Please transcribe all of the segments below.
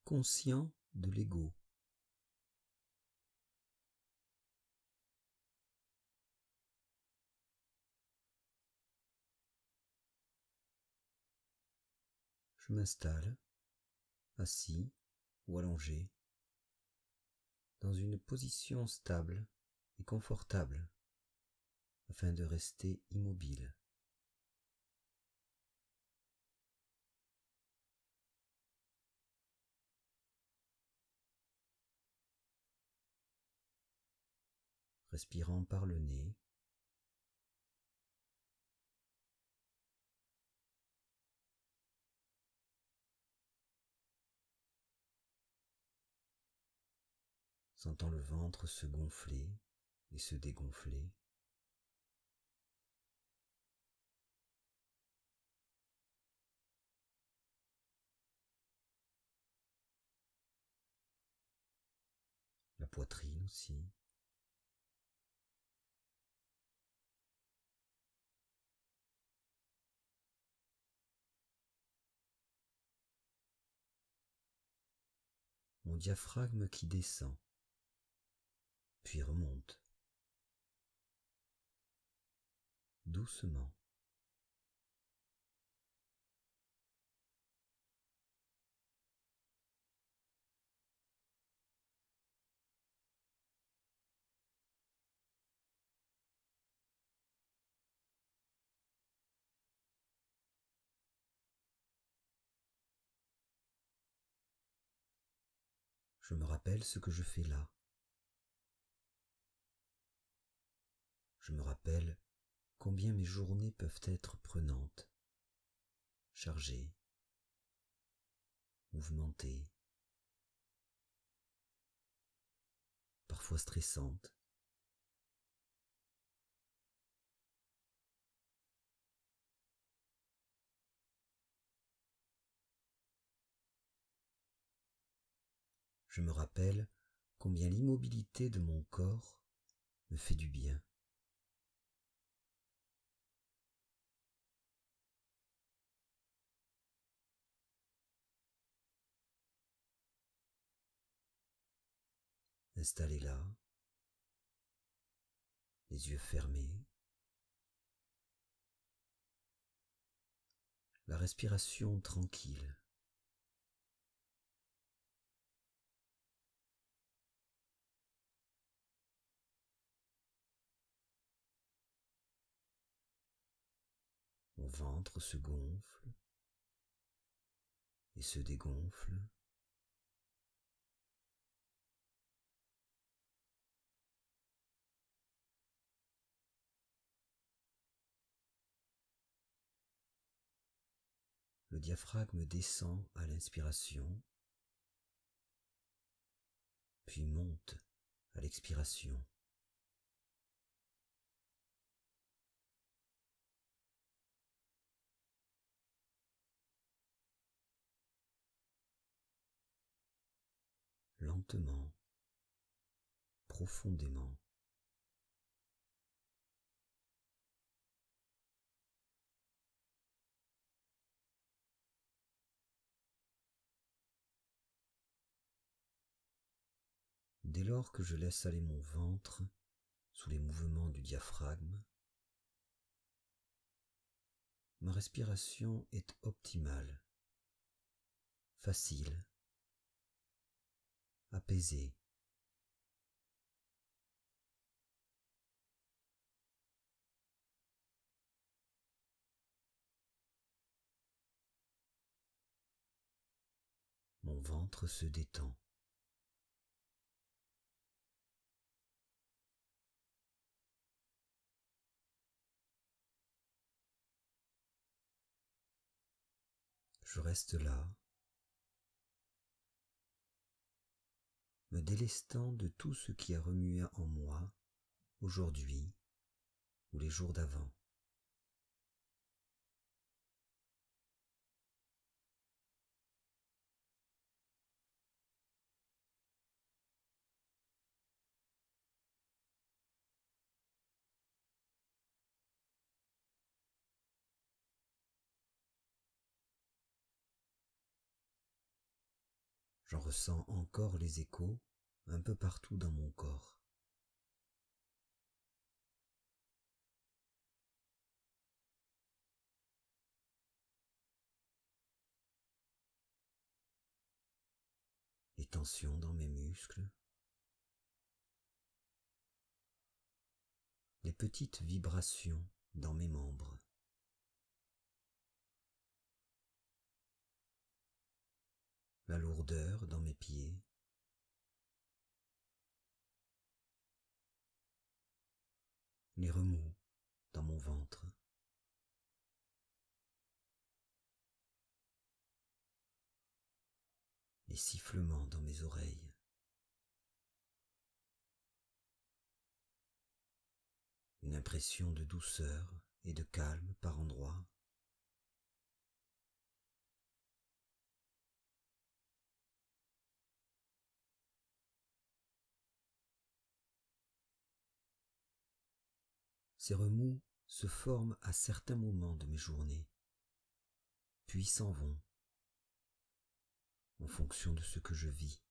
conscient de l'ego. Je m'installe, assis ou allongé, dans une position stable et confortable, afin de rester immobile. Respirant par le nez, sentant le ventre se gonfler et se dégonfler, la poitrine aussi. Mon diaphragme qui descend, puis remonte, doucement. Je me rappelle ce que je fais là. Je me rappelle combien mes journées peuvent être prenantes, chargées, mouvementées, parfois stressantes. Je me rappelle combien l'immobilité de mon corps me fait du bien. Installé là, les yeux fermés, la respiration tranquille. Mon ventre se gonfle et se dégonfle. Le diaphragme descend à l'inspiration, puis monte à l'expiration. Lentement, profondément. Dès lors que je laisse aller mon ventre sous les mouvements du diaphragme, ma respiration est optimale, facile, apaisée. Mon ventre se détend. Je reste là, me délestant de tout ce qui a remué en moi aujourd'hui ou les jours d'avant. J'en ressens encore les échos un peu partout dans mon corps. Les tensions dans mes muscles, les petites vibrations dans mes membres. La lourdeur dans mes pieds, les remous dans mon ventre, les sifflements dans mes oreilles, une impression de douceur et de calme par endroits. Ces remous se forment à certains moments de mes journées, puis s'en vont en fonction de ce que je vis.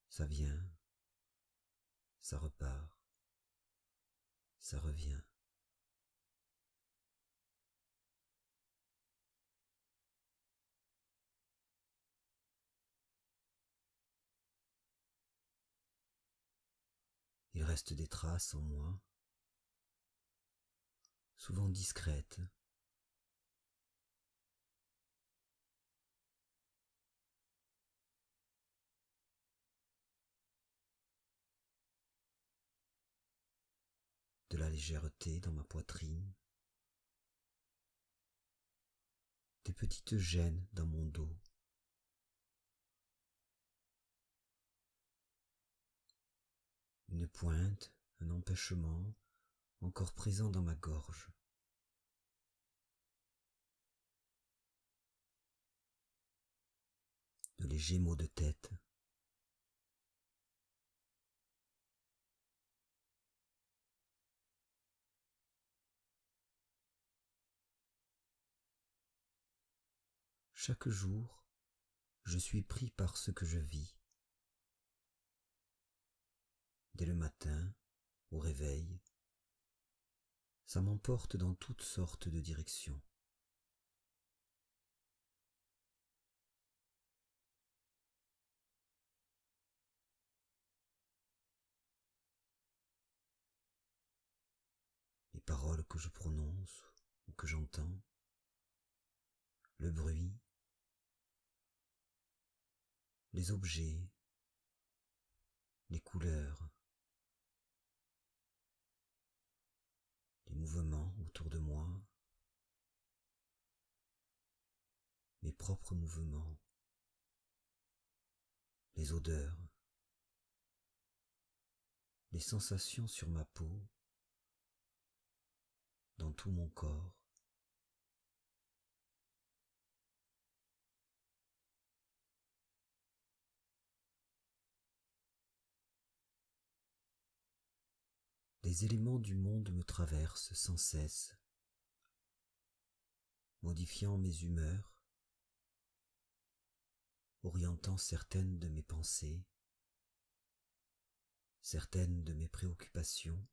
Ça vient, ça repart, ça revient. Il reste des traces en moi, souvent discrètes, de la légèreté dans ma poitrine, des petites gênes dans mon dos, une pointe, un empêchement encore présent dans ma gorge. De légers maux de tête, chaque jour, je suis pris par ce que je vis. Dès le matin, au réveil, ça m'emporte dans toutes sortes de directions. Les paroles que je prononce ou que j'entends, le bruit, les objets, les couleurs, les mouvements autour de moi, mes propres mouvements, les odeurs, les sensations sur ma peau, dans tout mon corps. Les éléments du monde me traversent sans cesse, modifiant mes humeurs, orientant certaines de mes pensées, certaines de mes préoccupations.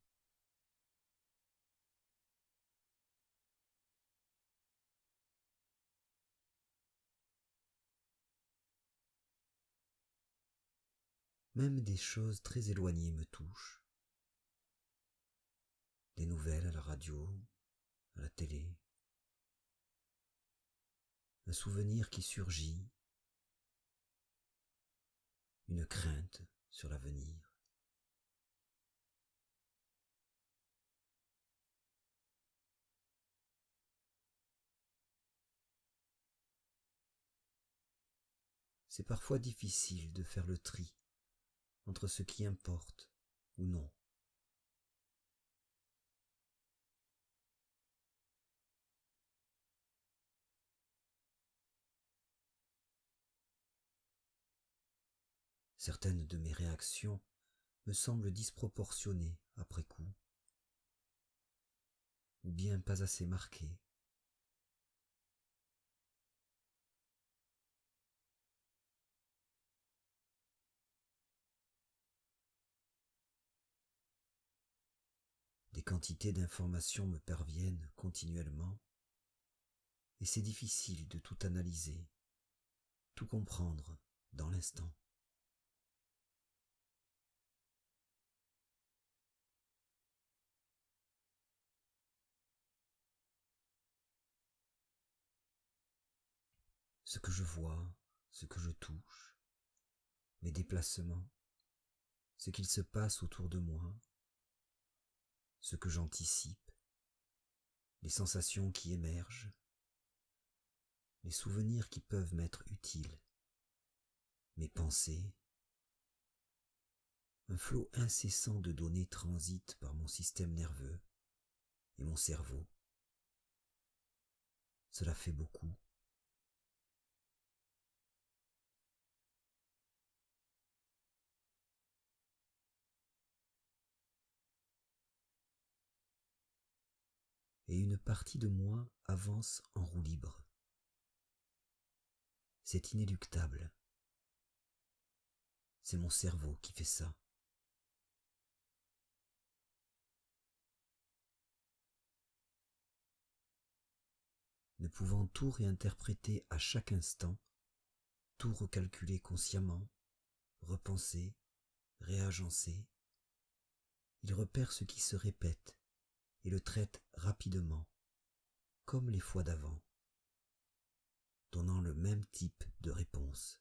Même des choses très éloignées me touchent. Des nouvelles à la radio, à la télé. Un souvenir qui surgit, une crainte sur l'avenir. C'est parfois difficile de faire le tri entre ce qui importe ou non. Certaines de mes réactions me semblent disproportionnées après coup, ou bien pas assez marquées. quantités d'informations me parviennent continuellement, et c'est difficile de tout analyser, tout comprendre dans l'instant. Ce que je vois, ce que je touche, mes déplacements, ce qu'il se passe autour de moi, ce que j'anticipe, les sensations qui émergent, les souvenirs qui peuvent m'être utiles, mes pensées, un flot incessant de données transite par mon système nerveux et mon cerveau. Cela fait beaucoup. Et une partie de moi avance en roue libre. C'est inéluctable. C'est mon cerveau qui fait ça. Ne pouvant tout réinterpréter à chaque instant, tout recalculer consciemment, repenser, réagencer, il repère ce qui se répète et le traite rapidement, comme les fois d'avant, donnant le même type de réponse.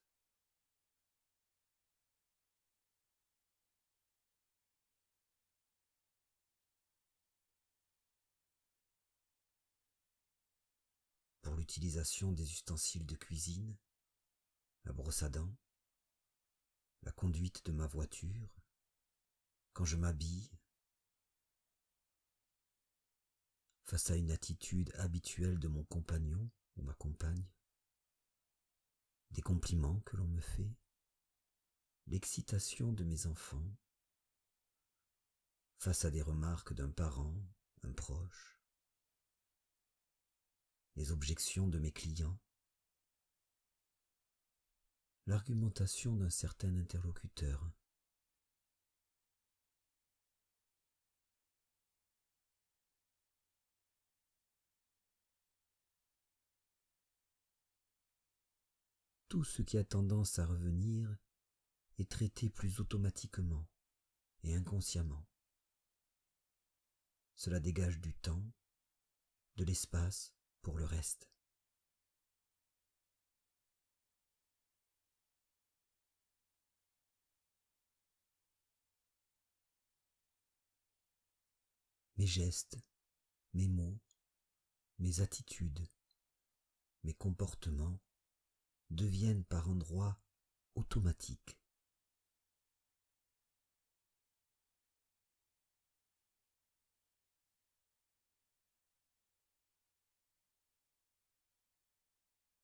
Pour l'utilisation des ustensiles de cuisine, la brosse à dents, la conduite de ma voiture, quand je m'habille, face à une attitude habituelle de mon compagnon ou ma compagne, des compliments que l'on me fait, l'excitation de mes enfants, face à des remarques d'un parent, un proche, les objections de mes clients, l'argumentation d'un certain interlocuteur. Tout ce qui a tendance à revenir est traité plus automatiquement et inconsciemment. Cela dégage du temps, de l'espace pour le reste. Mes gestes, mes mots, mes attitudes, mes comportements deviennent par endroits automatiques.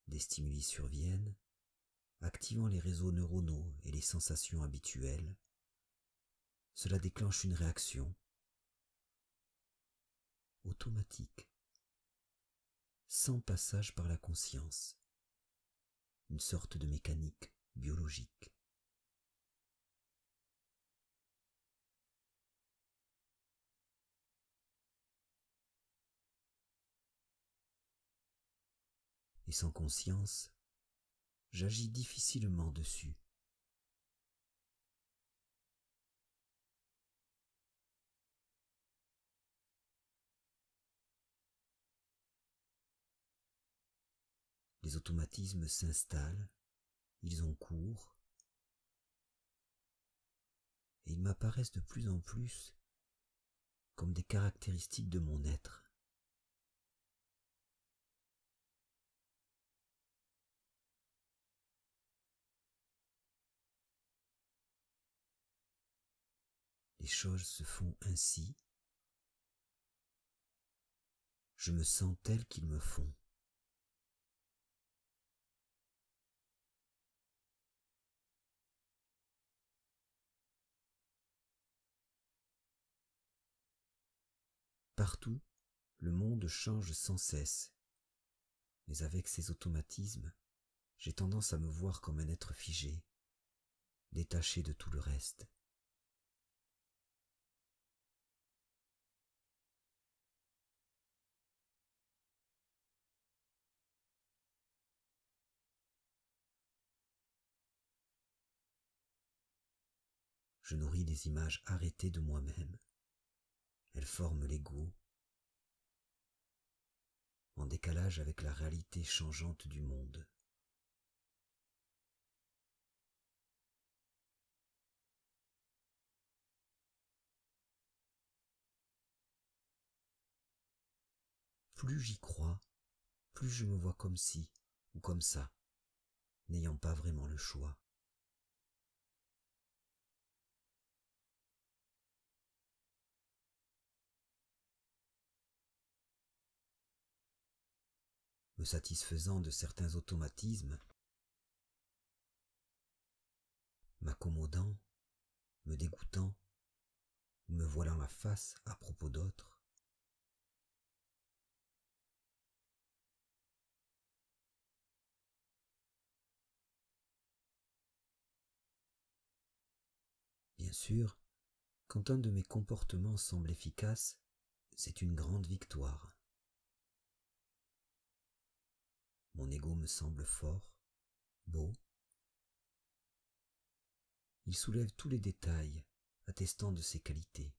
Des stimuli surviennent, activant les réseaux neuronaux et les sensations habituelles. Cela déclenche une réaction automatique, sans passage par la conscience, une sorte de mécanique biologique. Et sans conscience, j'agis difficilement dessus. Les automatismes s'installent, ils ont cours, et ils m'apparaissent de plus en plus comme des caractéristiques de mon être. Les choses se font ainsi, je me sens tel qu'ils me font. Partout, le monde change sans cesse, mais avec ces automatismes, j'ai tendance à me voir comme un être figé, détaché de tout le reste. je nourris des images arrêtées de moi-même. Elles forment l'ego, en décalage avec la réalité changeante du monde. Plus j'y crois, plus je me vois comme ci ou comme ça, n'ayant pas vraiment le choix. Me satisfaisant de certains automatismes, m'accommodant, me dégoûtant, ou me voilant la face à propos d'autres, bien sûr, quand un de mes comportements semble efficace, c'est une grande victoire. Mon ego me semble fort, beau. Il soulève tous les détails, attestant de ses qualités.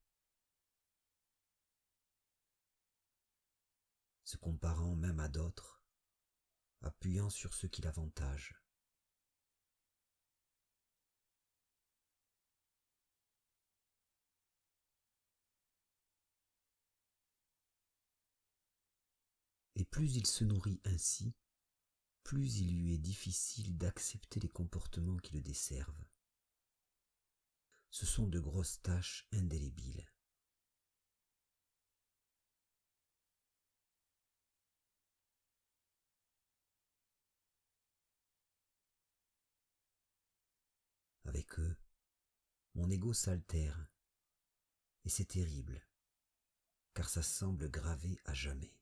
Se comparant même à d'autres, appuyant sur ce qui l'avantage. Et plus il se nourrit ainsi, plus il lui est difficile d'accepter les comportements qui le desservent. Ce sont de grosses taches indélébiles. Avec eux, mon ego s'altère, et c'est terrible, car ça semble gravé à jamais.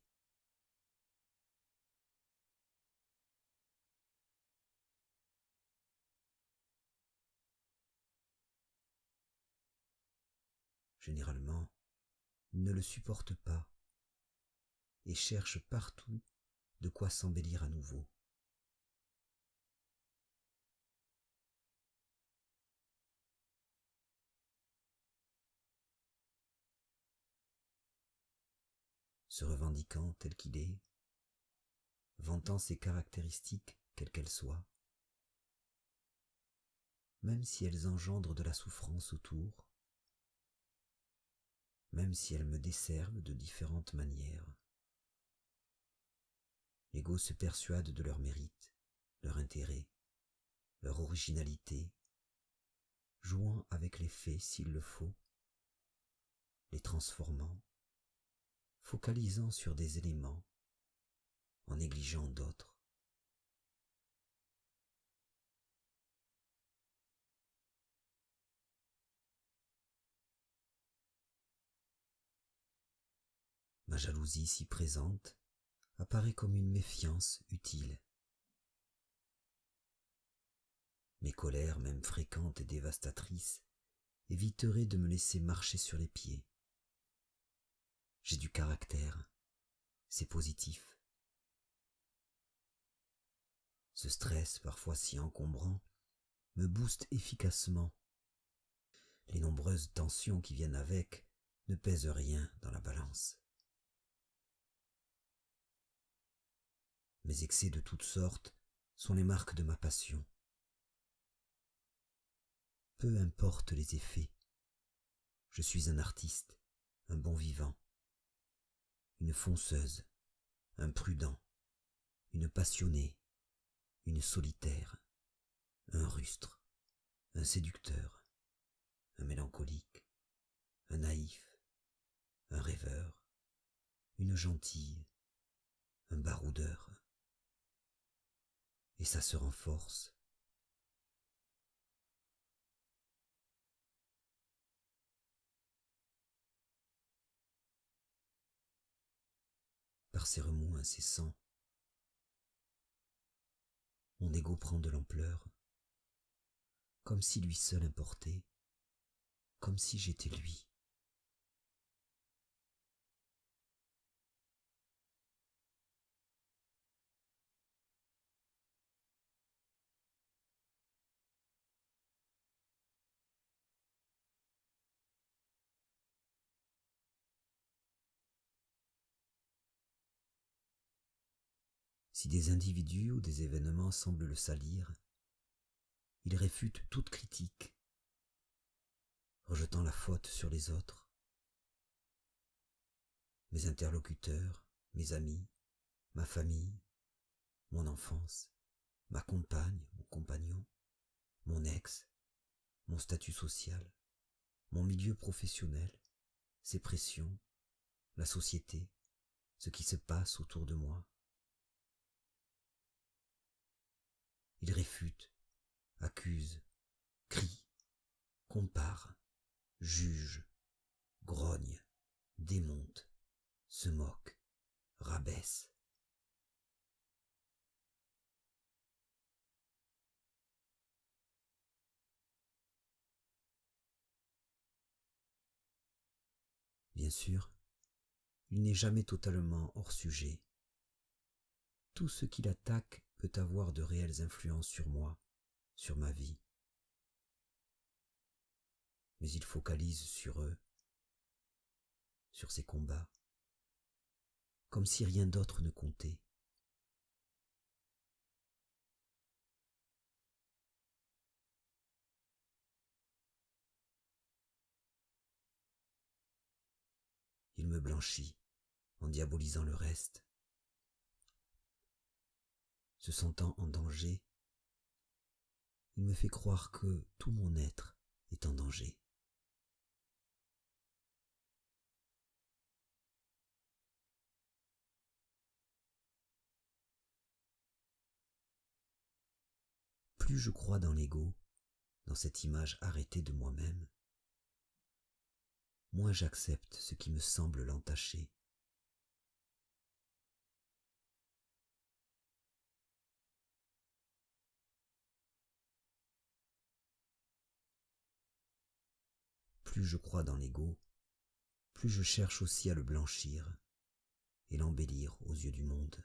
Généralement, il ne le supporte pas et cherche partout de quoi s'embellir à nouveau. Se revendiquant tel qu'il est, vantant ses caractéristiques quelles qu'elles soient, même si elles engendrent de la souffrance autour, même si elles me desservent de différentes manières. L'ego se persuade de leur mérite, leur intérêt, leur originalité, jouant avec les faits s'il le faut, les transformant, focalisant sur des éléments, en négligeant d'autres. Ma jalousie si présente apparaît comme une méfiance utile. Mes colères, même fréquentes et dévastatrices, éviteraient de me laisser marcher sur les pieds. J'ai du caractère, c'est positif. Ce stress, parfois si encombrant, me booste efficacement. Les nombreuses tensions qui viennent avec ne pèsent rien dans la balance. Mes excès de toutes sortes sont les marques de ma passion. Peu importe les effets, je suis un artiste, un bon vivant, une fonceuse, un prudent, une passionnée, une solitaire, un rustre, un séducteur, un mélancolique, un naïf, un rêveur, une gentille, un baroudeur. Et ça se renforce. Par ces remous incessants, mon ego prend de l'ampleur, comme si lui seul importait, comme si j'étais lui. Si des individus ou des événements semblent le salir, il réfute toute critique, rejetant la faute sur les autres. Mes interlocuteurs, mes amis, ma famille, mon enfance, ma compagne, mon compagnon, mon ex, mon statut social, mon milieu professionnel, ses pressions, la société, ce qui se passe autour de moi. Il réfute, accuse, crie, compare, juge, grogne, démonte, se moque, rabaisse. Bien sûr, il n'est jamais totalement hors sujet. Tout ce qu'il attaque peut avoir de réelles influences sur moi, sur ma vie. Mais il focalise sur eux, sur ses combats, comme si rien d'autre ne comptait. Il me blanchit en diabolisant le reste. Se sentant en danger, il me fait croire que tout mon être est en danger. Plus je crois dans l'ego, dans cette image arrêtée de moi-même, moins j'accepte ce qui me semble l'entacher. Plus je crois dans l'ego, plus je cherche aussi à le blanchir et l'embellir aux yeux du monde.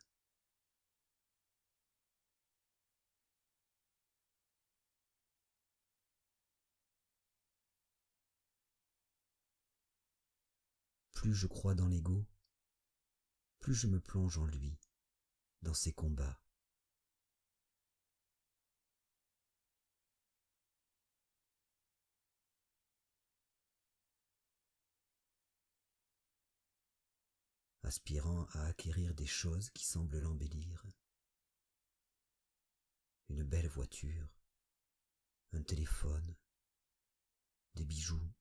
Plus je crois dans l'ego, plus je me plonge en lui, dans ses combats. Aspirant à acquérir des choses qui semblent l'embellir. Une belle voiture, un téléphone, des bijoux,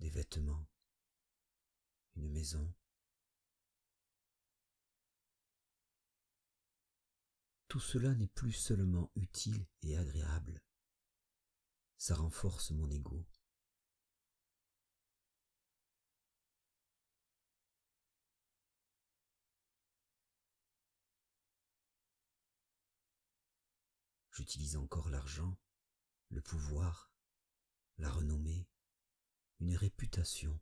des vêtements, une maison. Tout cela n'est plus seulement utile et agréable, ça renforce mon ego. J'utilise encore l'argent, le pouvoir, la renommée, une réputation,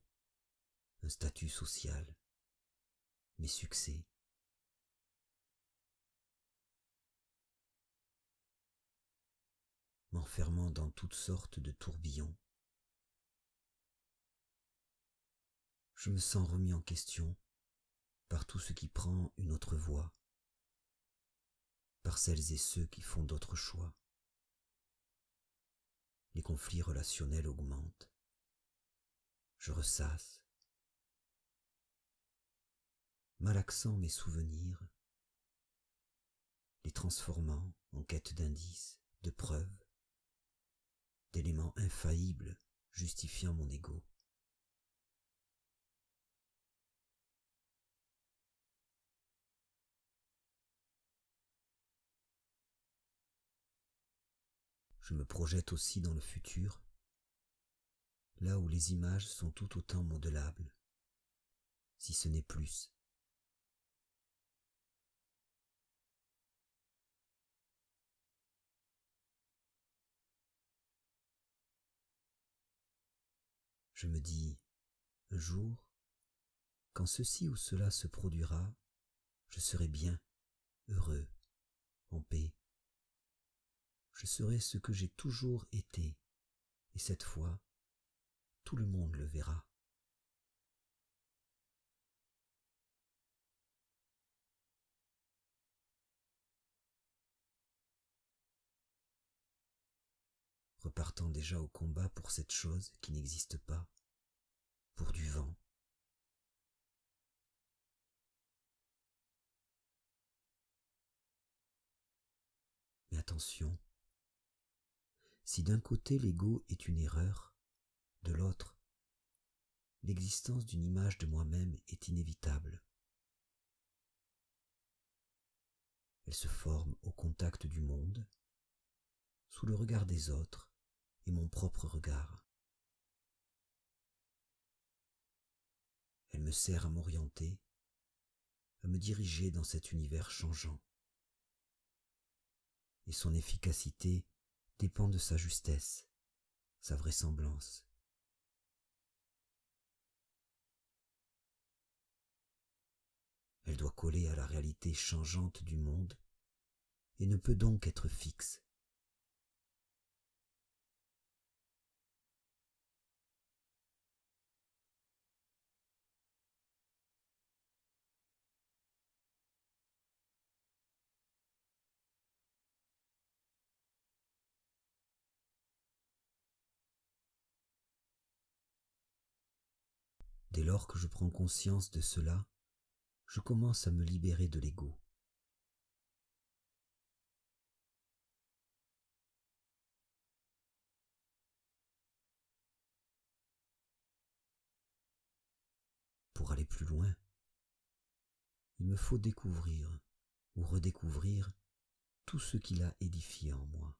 un statut social, mes succès. M'enfermant dans toutes sortes de tourbillons. Je me sens remis en question par tout ce qui prend une autre voie, par celles et ceux qui font d'autres choix. Les conflits relationnels augmentent. Je ressasse, malaxant mes souvenirs, les transformant en quête d'indices, de preuves, d'éléments infaillibles justifiant mon ego. Je me projette aussi dans le futur, là où les images sont tout autant modelables, si ce n'est plus. Je me dis, un jour, quand ceci ou cela se produira, je serai bien, heureux, en paix. Je serai ce que j'ai toujours été, et cette fois, tout le monde le verra. repartant déjà au combat pour cette chose qui n'existe pas, pour du vent. Mais attention, si d'un côté l'ego est une erreur, de l'autre, l'existence d'une image de moi-même est inévitable. Elle se forme au contact du monde, sous le regard des autres et mon propre regard. Elle me sert à m'orienter, à me diriger dans cet univers changeant. Et son efficacité dépend de sa justesse, sa vraisemblance. Elle doit coller à la réalité changeante du monde et ne peut donc être fixe. Dès lors que je prends conscience de cela, je commence à me libérer de l'ego. Pour aller plus loin, il me faut découvrir ou redécouvrir tout ce qu'il a édifié en moi.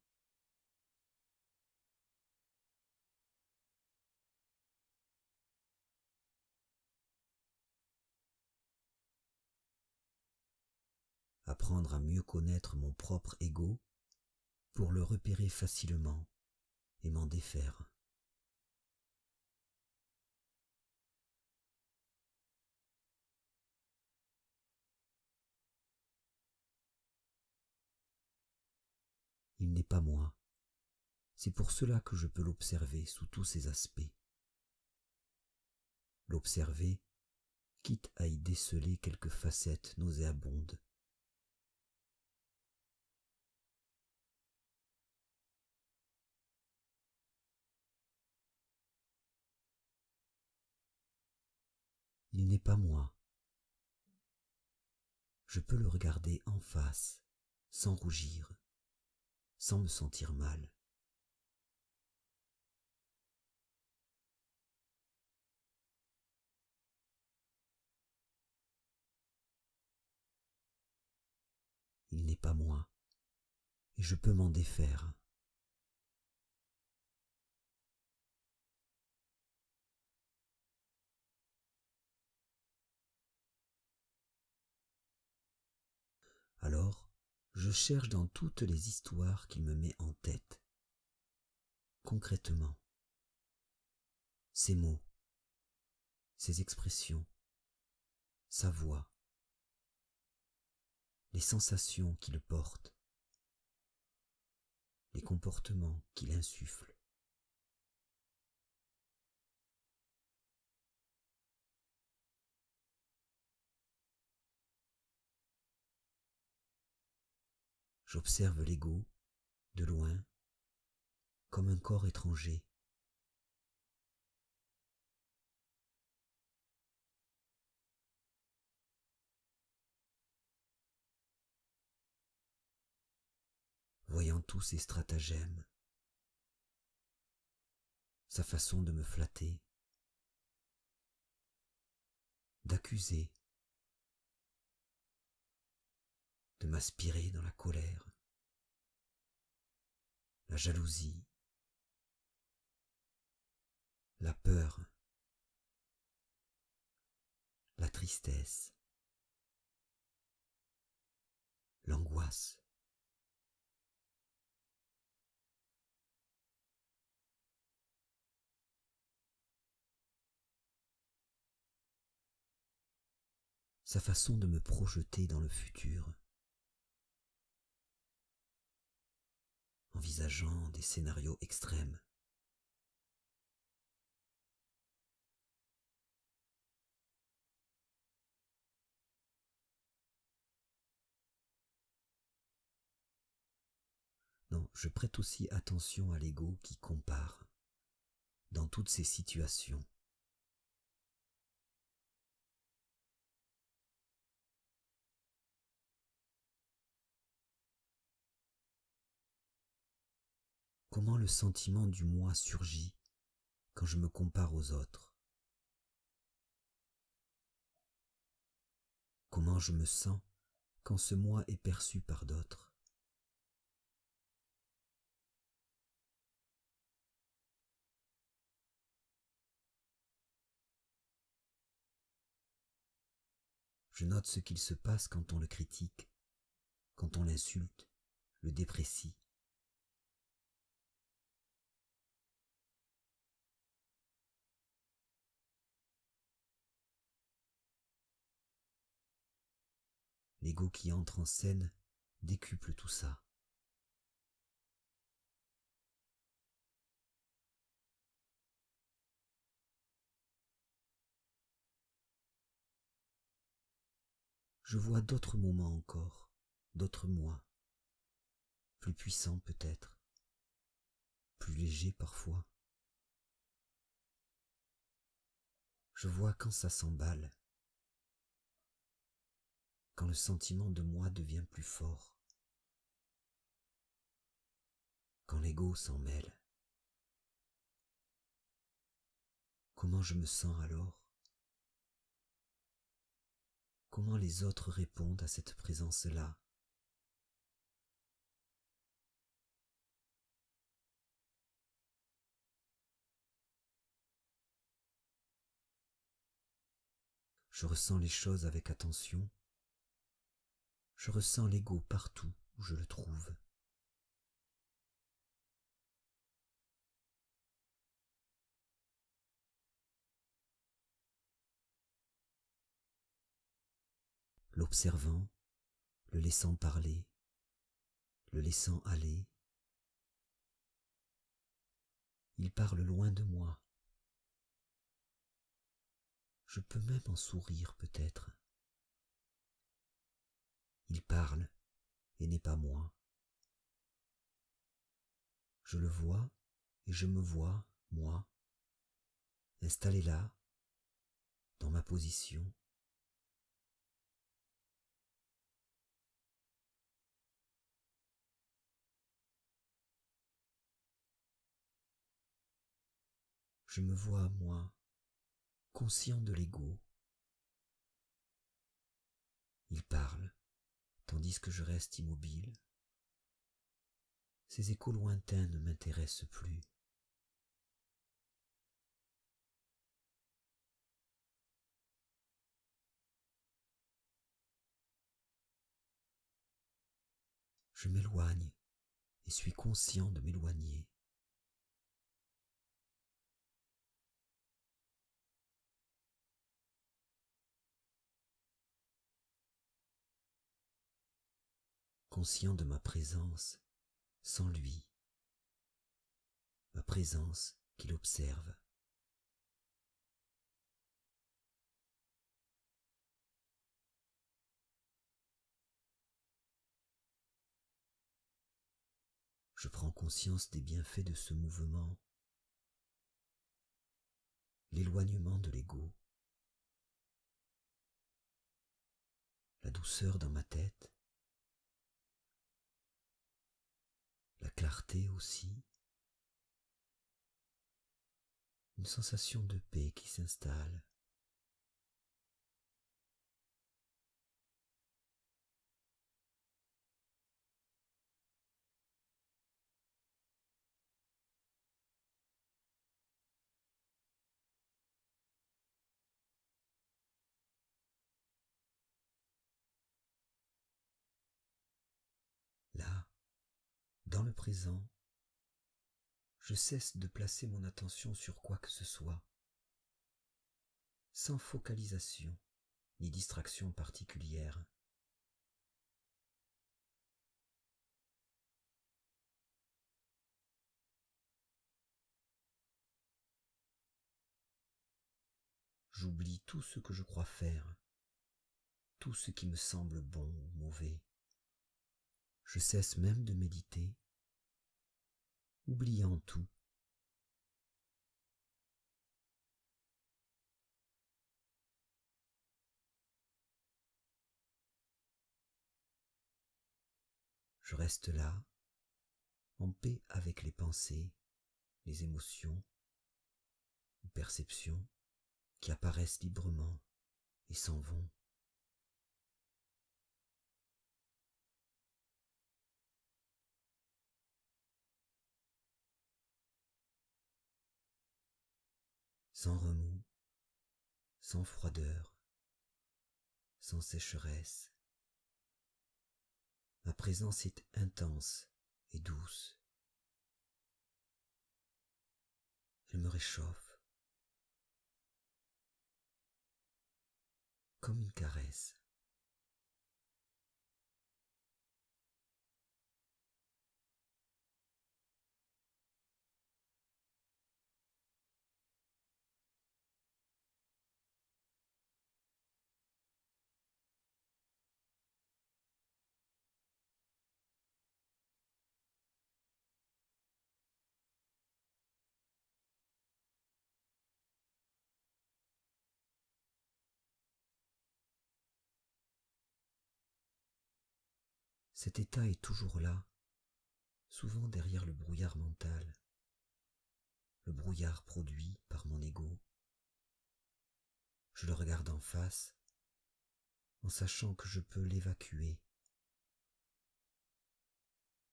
Apprendre à mieux connaître mon propre ego pour le repérer facilement et m'en défaire. Il n'est pas moi. C'est pour cela que je peux l'observer sous tous ses aspects. L'observer, quitte à y déceler quelques facettes nauséabondes. Il n'est pas moi. Je peux le regarder en face, sans rougir, sans me sentir mal. Il n'est pas moi, et je peux m'en défaire. Alors, je cherche dans toutes les histoires qu'il me met en tête. Concrètement, ses mots, ses expressions, sa voix, les sensations qui le portent, les comportements qu'il insuffle. J'observe l'ego, de loin, comme un corps étranger. Voyant tous ses stratagèmes, sa façon de me flatter, d'accuser, de m'aspirer dans la colère, la jalousie, la peur, la tristesse, l'angoisse. Sa façon de me projeter dans le futur, envisageant des scénarios extrêmes. Non, je prête aussi attention à l'ego qui compare dans toutes ces situations. Comment le sentiment du moi surgit quand je me compare aux autres? Comment je me sens quand ce moi est perçu par d'autres? Je note ce qu'il se passe quand on le critique, quand on l'insulte, le déprécie. L'ego qui entre en scène décuple tout ça. Je vois d'autres moments encore, d'autres moi, plus puissants peut-être, plus légers parfois. Je vois quand ça s'emballe, quand le sentiment de moi devient plus fort, quand l'ego s'en mêle. Comment je me sens alors? Comment les autres répondent à cette présence-là? Je ressens les choses avec attention. Je ressens l'ego partout où je le trouve. L'observant, le laissant parler, le laissant aller. Il parle loin de moi. Je peux même en sourire peut-être. Il parle et n'est pas moi. Je le vois et je me vois, moi, installé là, dans ma position. Je me vois, moi, conscient de l'ego. Il parle, tandis que je reste immobile. Ces échos lointains ne m'intéressent plus. Je m'éloigne et suis conscient de m'éloigner. Conscient de ma présence, sans lui, ma présence qu'il observe. Je prends conscience des bienfaits de ce mouvement, l'éloignement de l'ego, la douceur dans ma tête, la clarté aussi, une sensation de paix qui s'installe. Là, dans le présent, je cesse de placer mon attention sur quoi que ce soit, sans focalisation ni distraction particulière. J'oublie tout ce que je crois faire, tout ce qui me semble bon ou mauvais. Je cesse même de méditer oubliant tout. Je reste là, en paix avec les pensées, les émotions ou perceptions qui apparaissent librement et s'en vont. Sans remous, sans froideur, sans sécheresse. Ma présence est intense et douce. Elle me réchauffe comme une caresse. Cet état est toujours là, souvent derrière le brouillard mental, le brouillard produit par mon ego. Je le regarde en face, en sachant que je peux l'évacuer,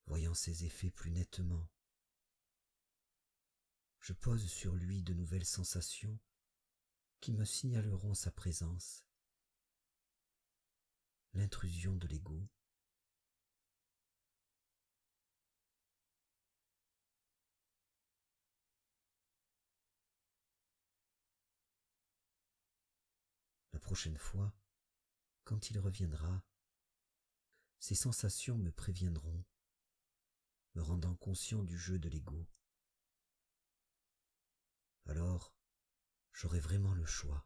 voyant ses effets plus nettement. Je pose sur lui de nouvelles sensations qui me signaleront sa présence, l'intrusion de l'ego. La prochaine fois, quand il reviendra, ces sensations me préviendront, me rendant conscient du jeu de l'ego. Alors, j'aurai vraiment le choix.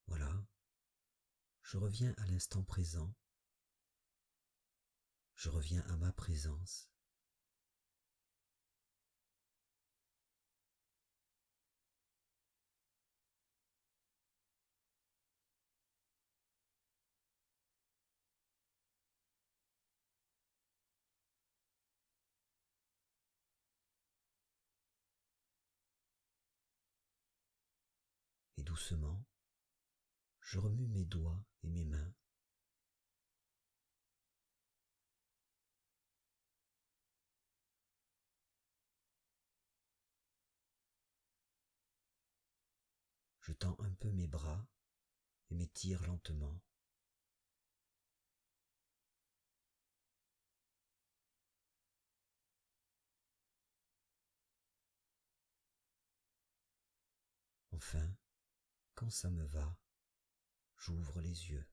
Voilà, je reviens à l'instant présent, je reviens à ma présence. Et doucement, je remue mes doigts et mes mains. Je tends un peu mes bras et m'étire lentement. Enfin, quand ça me va, j'ouvre les yeux.